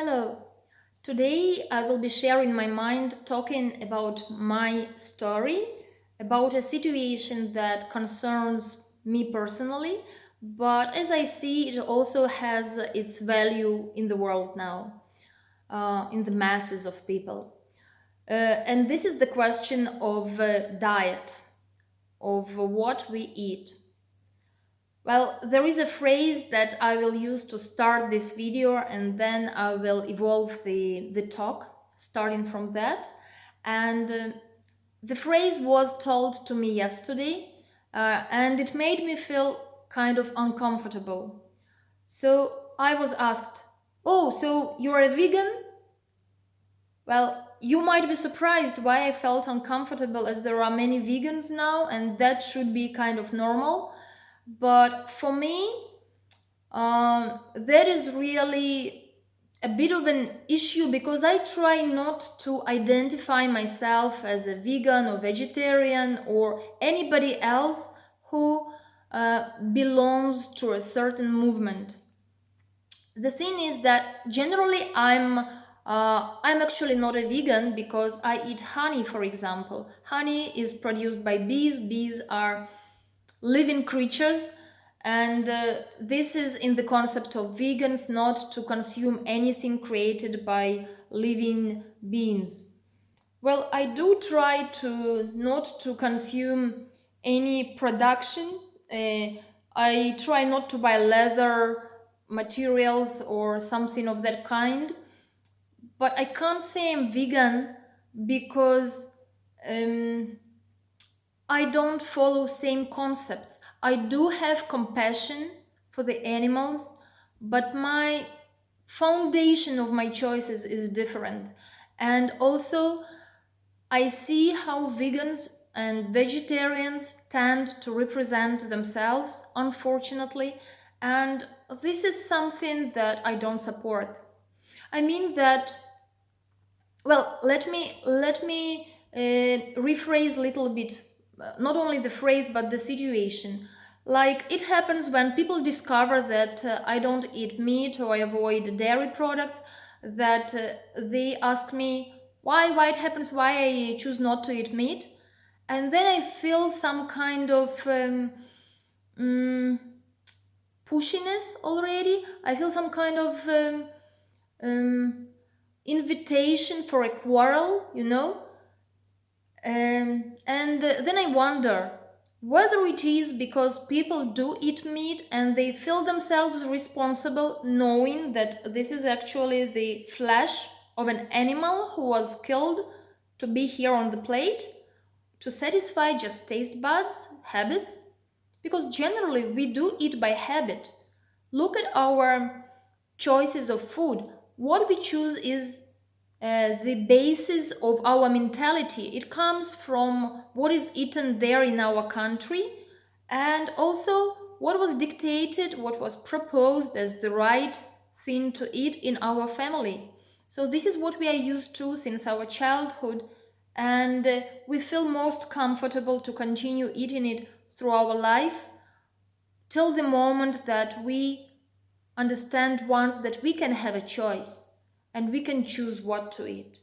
Hello. Today I will be sharing my mind talking about my story, about a situation that concerns me personally, but as I see, it also has its value in the world now, in the masses of people. And this is the question of diet, of what we eat. Well, there is a phrase that I will use to start this video, and then I will evolve the talk starting from that. And the phrase was told to me yesterday, and it made me feel kind of uncomfortable. So I was asked, "Oh, so you're a vegan?" Well, you might be surprised why I felt uncomfortable, as there are many vegans now, and that should be kind of normal. But for me, that is really a bit of an issue because I try not to identify myself as a vegan or vegetarian or anybody else who belongs to a certain movement. The thing is that generally I'm actually not a vegan because I eat honey, for example. Honey is produced by bees. Bees are living creatures, and this is in the concept of vegans, not to consume anything created by living beings. Well, I do try to not to consume any production. I try not to buy leather materials or something of that kind, but I can't say I'm vegan because um, I don't follow same concepts. I do have compassion for the animals, but my foundation of my choices is different. And also, I see how vegans and vegetarians tend to represent themselves, unfortunately, and this is something that I don't support. I mean that, well, let me rephrase a little bit, not only the phrase but the situation. Like it happens when people discover that I don't eat meat or I avoid dairy products, that they ask me why it happens, why I choose not to eat meat, and then I feel some kind of mm, pushiness already. I feel some kind of um, invitation for a quarrel. And then I wonder whether it is because people do eat meat and they feel themselves responsible, knowing that this is actually the flesh of an animal who was killed to be here on the plate, to satisfy just taste buds, habits. Because generally we do eat by habit. Look at our choices of food. What we choose is the basis of our mentality. It comes from what is eaten there in our country, and also what was dictated, what was proposed as the right thing to eat in our family. So this is what we are used to since our childhood, and we feel most comfortable to continue eating it through our life till the moment that we understand once that we can have a choice and we can choose what to eat.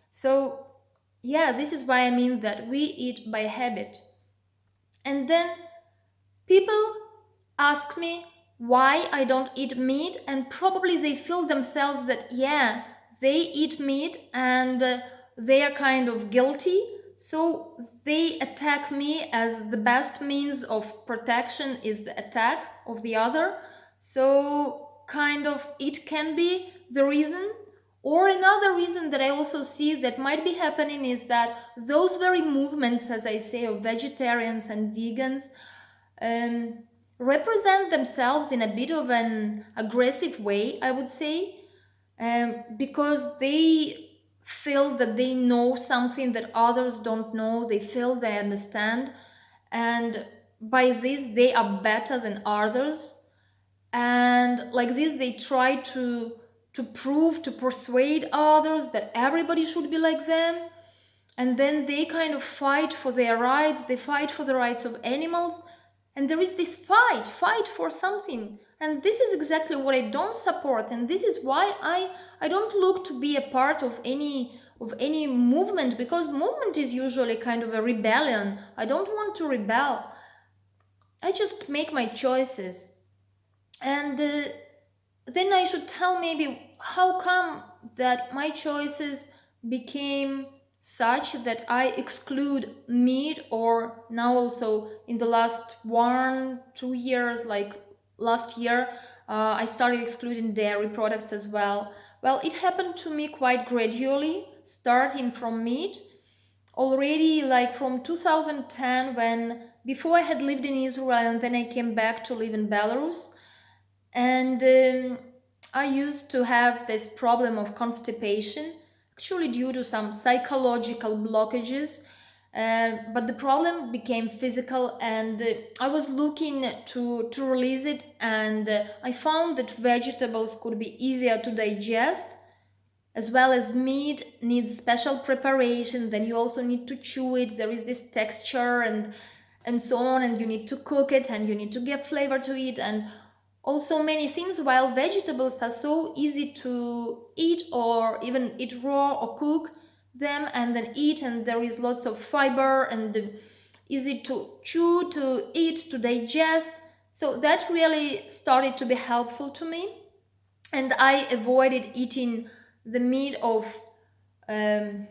So, yeah, this is why I mean that we eat by habit. And then people ask me why I don't eat meat, and probably they feel themselves that, yeah, they eat meat and they are kind of guilty. So they attack me as the best means of protection is the attack of the other. So, kind of, it can be the reason. Or another reason that I also see that might be happening is that those very movements, as I say, of vegetarians and vegans, um, represent themselves in a bit of an aggressive way, I would say, because they feel that they know something that others don't know, they feel they understand, and by this they are better than others. And like this, they try to prove, to persuade others that everybody should be like them, and then they kind of fight for their rights, they fight for the rights of animals, and there is this fight for something, And this is exactly what I don't support, and this is why I don't look to be a part of any movement, because movement is usually kind of a rebellion. I don't want to rebel. I just make my choices. And then I should tell maybe how come that my choices became such that I exclude meat, or now also in the last 1 2 years, like last year, I started excluding dairy products as well. Well, it happened to me quite gradually, starting from meat already, like from 2010, when before I had lived in Israel and then I came back to live in Belarus. And I used to have this problem of constipation, actually due to some psychological blockages. But the problem became physical, and I was looking to release it. And I found that vegetables could be easier to digest, as well as meat needs special preparation. Then you also need to chew it, there is this texture and so on, and you need to cook it and you need to give flavor to it, and also many things, while vegetables are so easy to eat, or even eat raw or cook them and then eat, and there is lots of fiber and easy to chew, to eat, to digest. So that really started to be helpful to me, and I avoided eating the meat of um,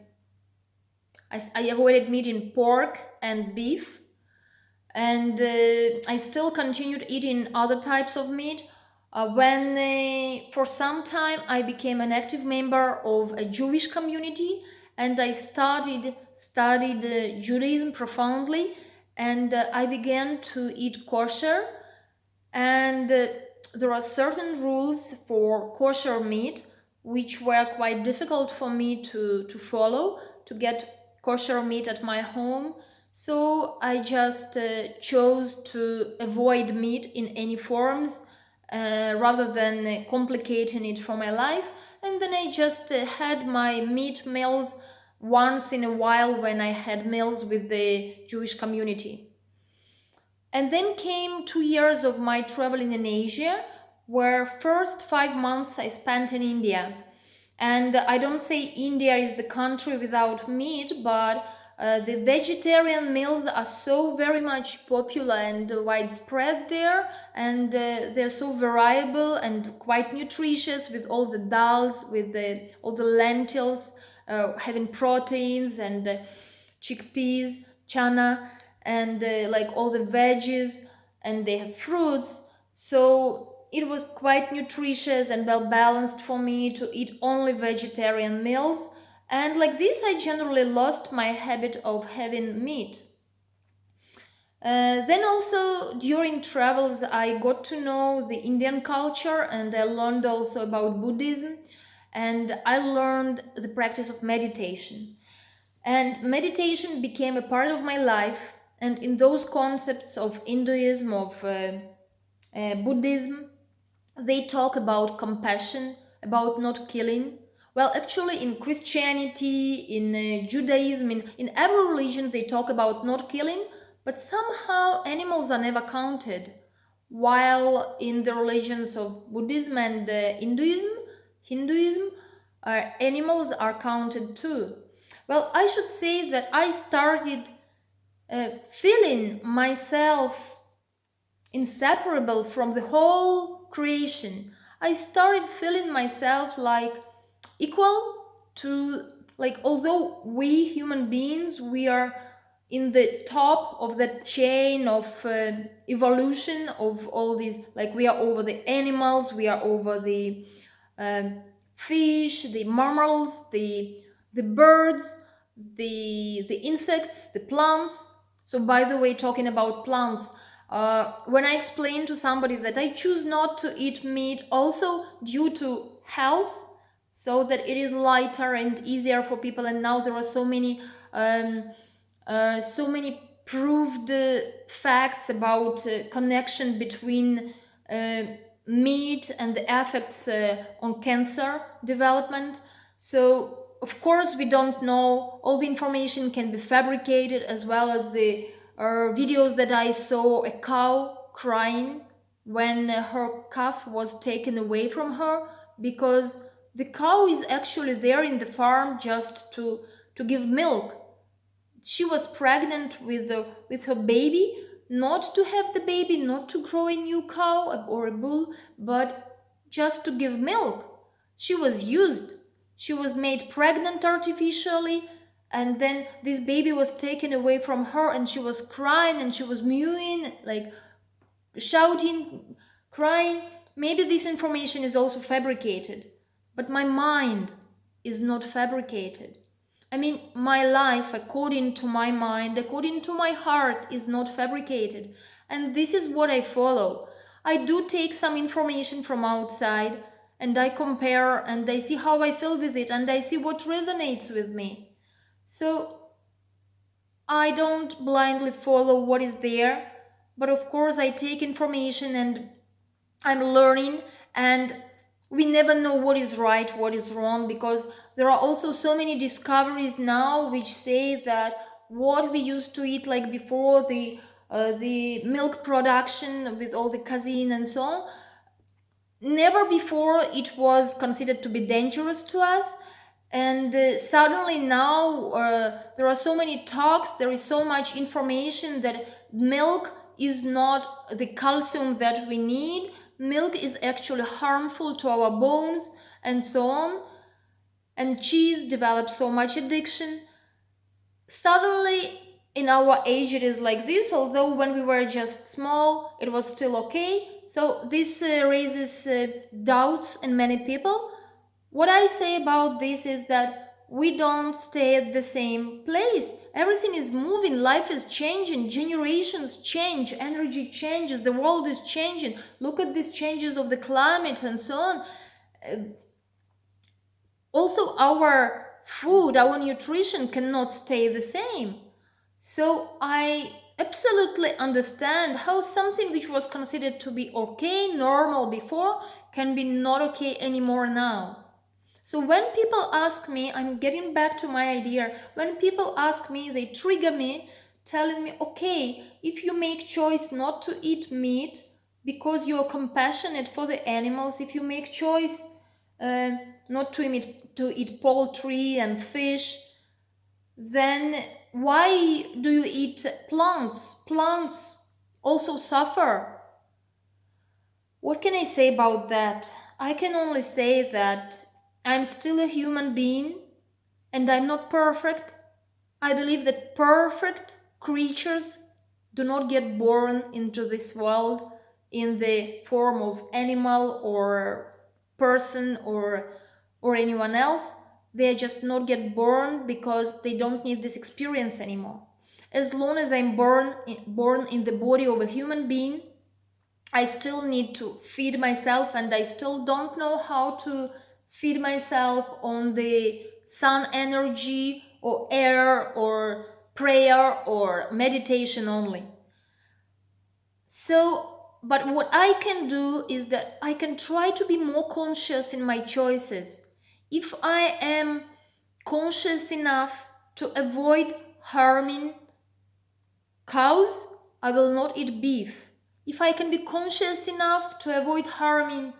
I avoided meat in pork and beef, and I still continued eating other types of meat. When for some time I became an active member of a Jewish community, and I studied Judaism profoundly, and I began to eat kosher. And there are certain rules for kosher meat which were quite difficult for me to follow, to get kosher meat at my home. So I just chose to avoid meat in any forms, rather than complicating it for my life. And then I just had my meat meals once in a while when I had meals with the Jewish community. And then came 2 years of my traveling in Asia, where first 5 months I spent in India. And I don't say India is the country without meat, but the vegetarian meals are so very much popular and widespread there, and they're so variable and quite nutritious, with all the dals, with all the lentils, having proteins, and chickpeas, chana, and like all the veggies, and they have fruits. So it was quite nutritious and well balanced for me to eat only vegetarian meals. And like this, I generally lost my habit of having meat. Then also during travels, I got to know the Indian culture, and I learned also about Buddhism, and I learned the practice of meditation. And meditation became a part of my life. And in those concepts of Hinduism, of Buddhism, they talk about compassion, about not killing. Well, actually, in Christianity, in Judaism, in every religion, they talk about not killing, but somehow animals are never counted. While in the religions of Buddhism and Hinduism, animals are counted too. Well, I should say that I started feeling myself inseparable from the whole creation. I started feeling myself like equal to, like, although we human beings, we are in the top of the chain of evolution of all these, like we are over the animals, we are over the um, fish, the mammals, the birds, the insects, the plants. So by the way, talking about plants, when I explain to somebody that I choose not to eat meat also due to health, so that it is lighter and easier for people, and now there are um, so many proved facts about connection between uh, meat and the effects on cancer development. So of course we don't know, all the information can be fabricated, as well as the videos that I saw a cow crying. when her calf was taken away from her, because the cow is actually there in the farm just to give milk. She was pregnant with her baby, not to have the baby, not to grow a new cow or a bull, but just to give milk. She was used. She was made pregnant artificially, and then this baby was taken away from her, and she was crying and she was mewing, like shouting, crying. Maybe this information is also fabricated, but my mind is not fabricated. I mean, my life, according to my mind, according to my heart, is not fabricated. And this is what I follow. I do take some information from outside and I compare and I see how I feel with it and I see what resonates with me. So I don't blindly follow what is there, but of course I take information and I'm learning, and we never know what is right, what is wrong, because there are also so many discoveries now which say that what we used to eat like before the milk production with all the casein and so on, never before it was considered to be dangerous to us. And suddenly now there are so many talks, there is so much information that milk is not the calcium that we need, milk is actually harmful to our bones and so on, and cheese develops so much addiction. Suddenly in our age it is like this, although when we were just small it was still okay. So this raises doubts in many people. What I say about this is that we don't stay at the same place. Everything is moving, life is changing, generations change, energy changes, the world is changing. Look at these changes of the climate and so on. Also, our food, our nutrition cannot stay the same. So I absolutely understand how something which was considered to be okay, normal before, can be not okay anymore now. So when people ask me, I'm getting back to my idea, when people ask me, they trigger me, telling me, okay, if you make choice not to eat meat because you're compassionate for the animals, if you make choice uh, not to eat poultry and fish, then why do you eat plants? Plants also suffer. What can I say about that? I can only say that I'm still a human being and I'm not perfect. I believe that perfect creatures do not get born into this world in the form of animal or person or anyone else. They just not get born because they don't need this experience anymore. As long as I'm born in the body of a human being, I still need to feed myself, and I still don't know how to feed myself on the sun energy or air or prayer or meditation only. So, but what I can do is that I can try to be more conscious in my choices. If I am conscious enough to avoid harming cows, I will not eat beef. If I can be conscious enough to avoid harming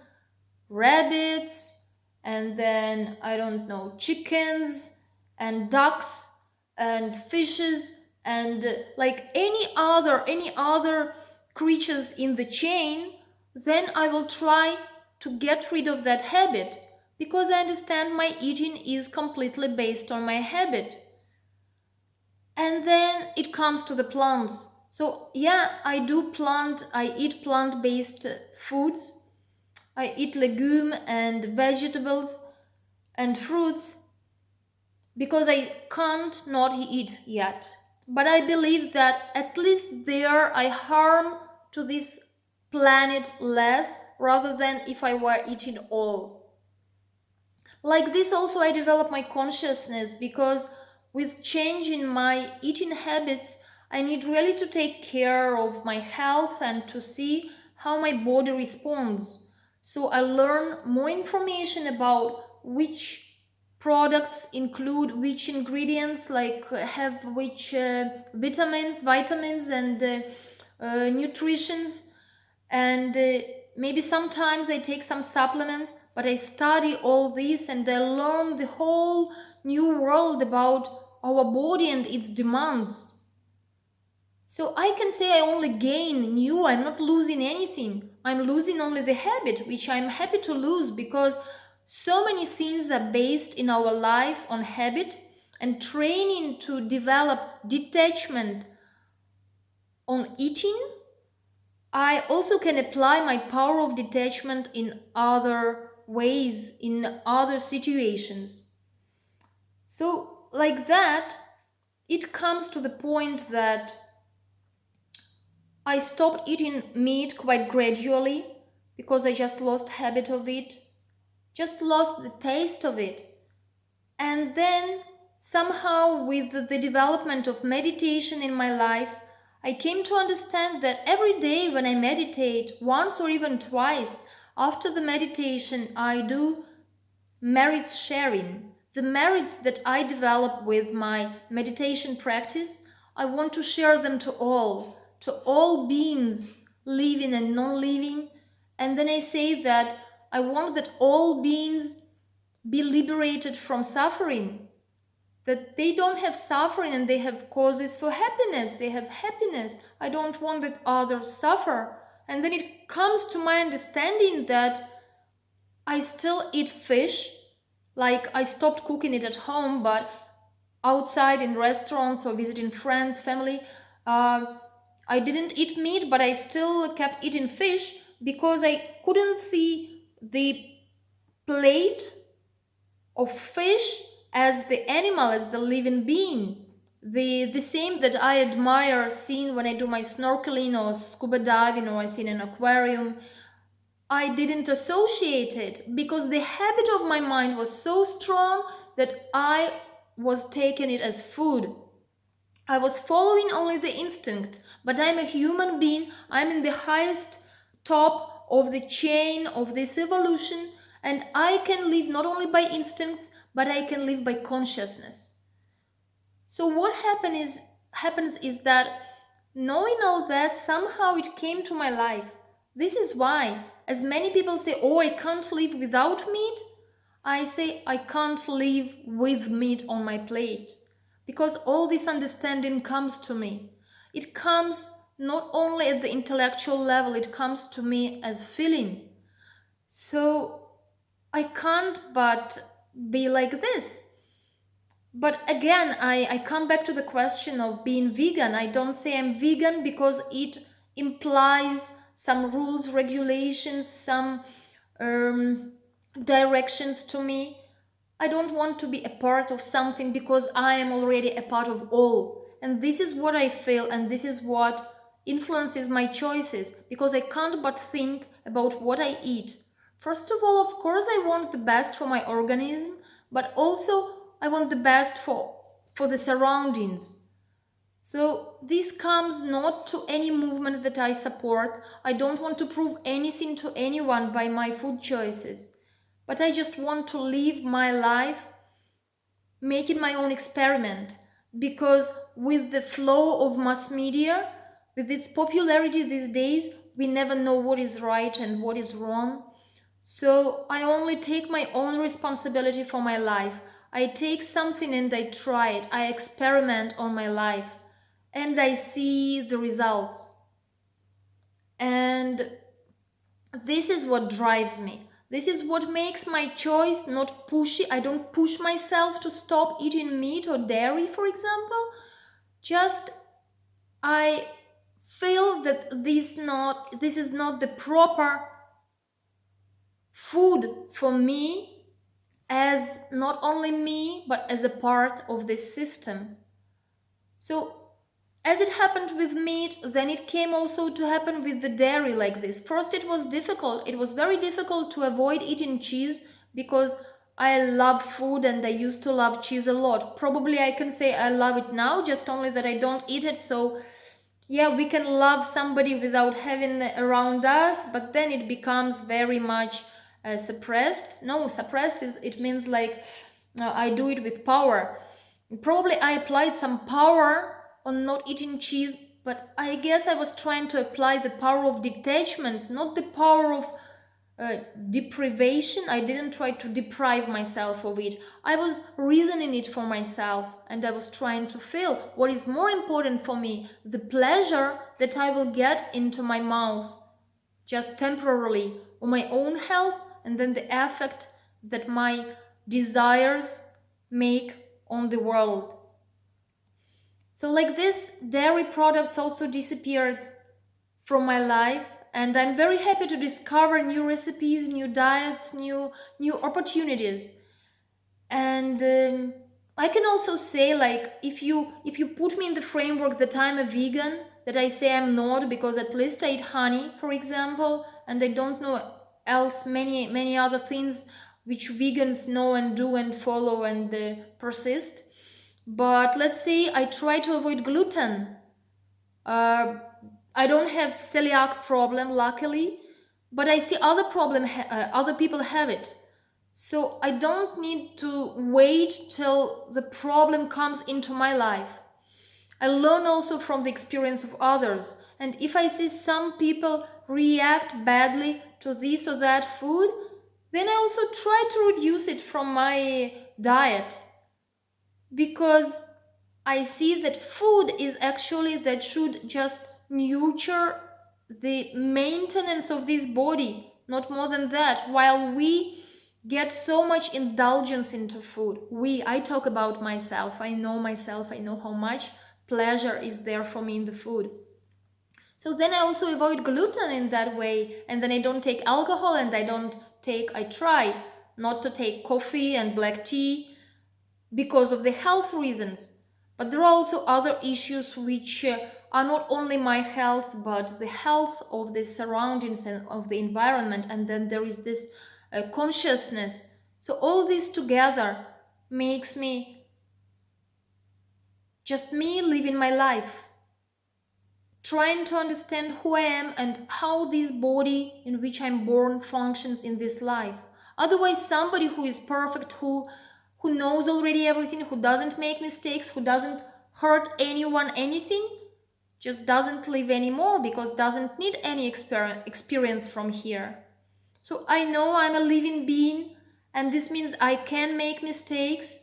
rabbits and then, I don't know, chickens and ducks and fishes and like any other creatures in the chain, then I will try to get rid of that habit, because I understand my eating is completely based on my habit. And then it comes to the plants. So yeah, I eat plant-based foods. I eat legume and vegetables and fruits because I can't not eat yet. But I believe that at least there I harm to this planet less rather than if I were eating all. Like this also I develop my consciousness, because with changing my eating habits I need really to take care of my health and to see how my body responds. So I learn more information about which products include which ingredients, like have which vitamins and nutritions, And maybe sometimes I take some supplements, but I study all this and I learn the whole new world about our body and its demands. So I can say I only gain new, I'm not losing anything. I'm losing only the habit, which I'm happy to lose because so many things are based in our life on habit, and training to develop detachment on eating. I also can apply my power of detachment in other ways, in other situations. So, like that, it comes to the point that I stopped eating meat quite gradually because I just lost habit of it, just lost the taste of it. And then somehow with the development of meditation in my life, I came to understand that every day when I meditate, once or even twice, after the meditation, I do merits sharing. The merits that I develop with my meditation practice, I want to share them to all beings, living and non living. And then I say that I want that all beings be liberated from suffering, that they don't have suffering and they have causes for happiness. They have happiness. I don't want that others suffer. And then it comes to my understanding that I still eat fish. Like I stopped cooking it at home, but outside in restaurants or visiting friends, family, uh, I didn't eat meat, but I still kept eating fish because I couldn't see the plate of fish as the animal, as the living being. The same that I admire seeing when I do my snorkeling or scuba diving or I see in an aquarium. I didn't associate it because the habit of my mind was so strong that I was taking it as food. I was following only the instinct, but I'm a human being. I'm in the highest top of the chain of this evolution, and I can live not only by instincts, but I can live by consciousness. So what happens is that knowing all that, somehow it came to my life. This is why, as many people say, "Oh, I can't live without meat," I say I can't live with meat on my plate. Because all this understanding comes to me. It comes not only at the intellectual level, it comes to me as feeling. So I can't but be like this. But again, I come back to the question of being vegan. I don't say I'm vegan because it implies some rules, regulations, some um, directions to me. I don't want to be a part of something because I am already a part of all. And this is what I feel, and this is what influences my choices because I can't but think about what I eat. First of all, of course, I want the best for my organism, but also I want the best for the surroundings. So this comes not to any movement that I support. I don't want to prove anything to anyone by my food choices. But I just want to live my life making my own experiment because with the flow of mass media, with its popularity these days, we never know what is right and what is wrong. So I only take my own responsibility for my life. I take something and I try it. I experiment on my life and I see the results. And this is what drives me. This is what makes my choice not pushy. I don't push myself to stop eating meat or dairy, for example. Just I feel that this is not the proper food for me, as not only me but as a part of this system. So as it happened with meat, then it came also to happen with the dairy like this. First, it was difficult. It was very difficult to avoid eating cheese because I love food and I used to love cheese a lot. Probably I can say I love it now, just only that I don't eat it. So, yeah, we can love somebody without having around us, but then it becomes very much suppressed. No, suppressed is it means like I do it with power. Probably I applied some power on not eating cheese but I guess I was trying to apply the power of detachment, not the power of uh, deprivation. I didn't try to deprive myself of it. I was reasoning it for myself, and I was trying to feel what is more important for me, the pleasure that I will get into my mouth just temporarily, or my own health, and then the effect that my desires make on the world. So like this, dairy products also disappeared from my life, and I'm very happy to discover new recipes, new diets, new opportunities. And I can also say, like, if you put me in the framework that I'm a vegan, that I say I'm not, because at least I eat honey, for example, and I don't know else many other things which vegans know and do and follow and persist. But let's say I try to avoid gluten. uh, I don't have celiac problem, luckily, but I see other people have it. So I don't need to wait till the problem comes into my life. I learn also from the experience of others. And if I see some people react badly to this or that food, then I also try to reduce it from my diet, because I see that food is actually that should just nurture the maintenance of this body, not more than that. While we get so much indulgence into food, I talk about myself, I know how much pleasure is there for me in the food. So then I also avoid gluten in that way, and then I don't take alcohol, and I try not to take coffee and black tea because of the health reasons. But there are also other issues which are not only my health, but the health of the surroundings and of the environment. And then there is this consciousness. So all this together makes me just me living my life, trying to understand who I am and how this body in which I'm born functions in this life. Otherwise, somebody who is perfect, who knows already everything, who doesn't make mistakes, who doesn't hurt anyone, anything, just doesn't live anymore because doesn't need any experience from here. So I know I'm a living being, and this means I can make mistakes,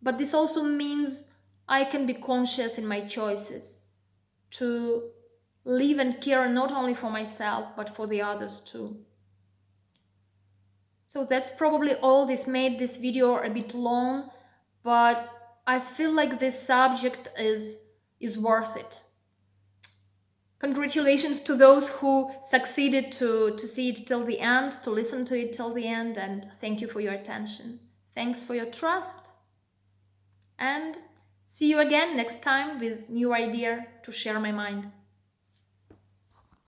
but this also means I can be conscious in my choices to live and care not only for myself but for the others too. So that's probably all. This made this video a bit long, but I feel like this subject is worth it. Congratulations to those who succeeded to see it till the end, to listen to it till the end, and thank you for your attention. Thanks for your trust, and see you again next time with new idea to share my mind.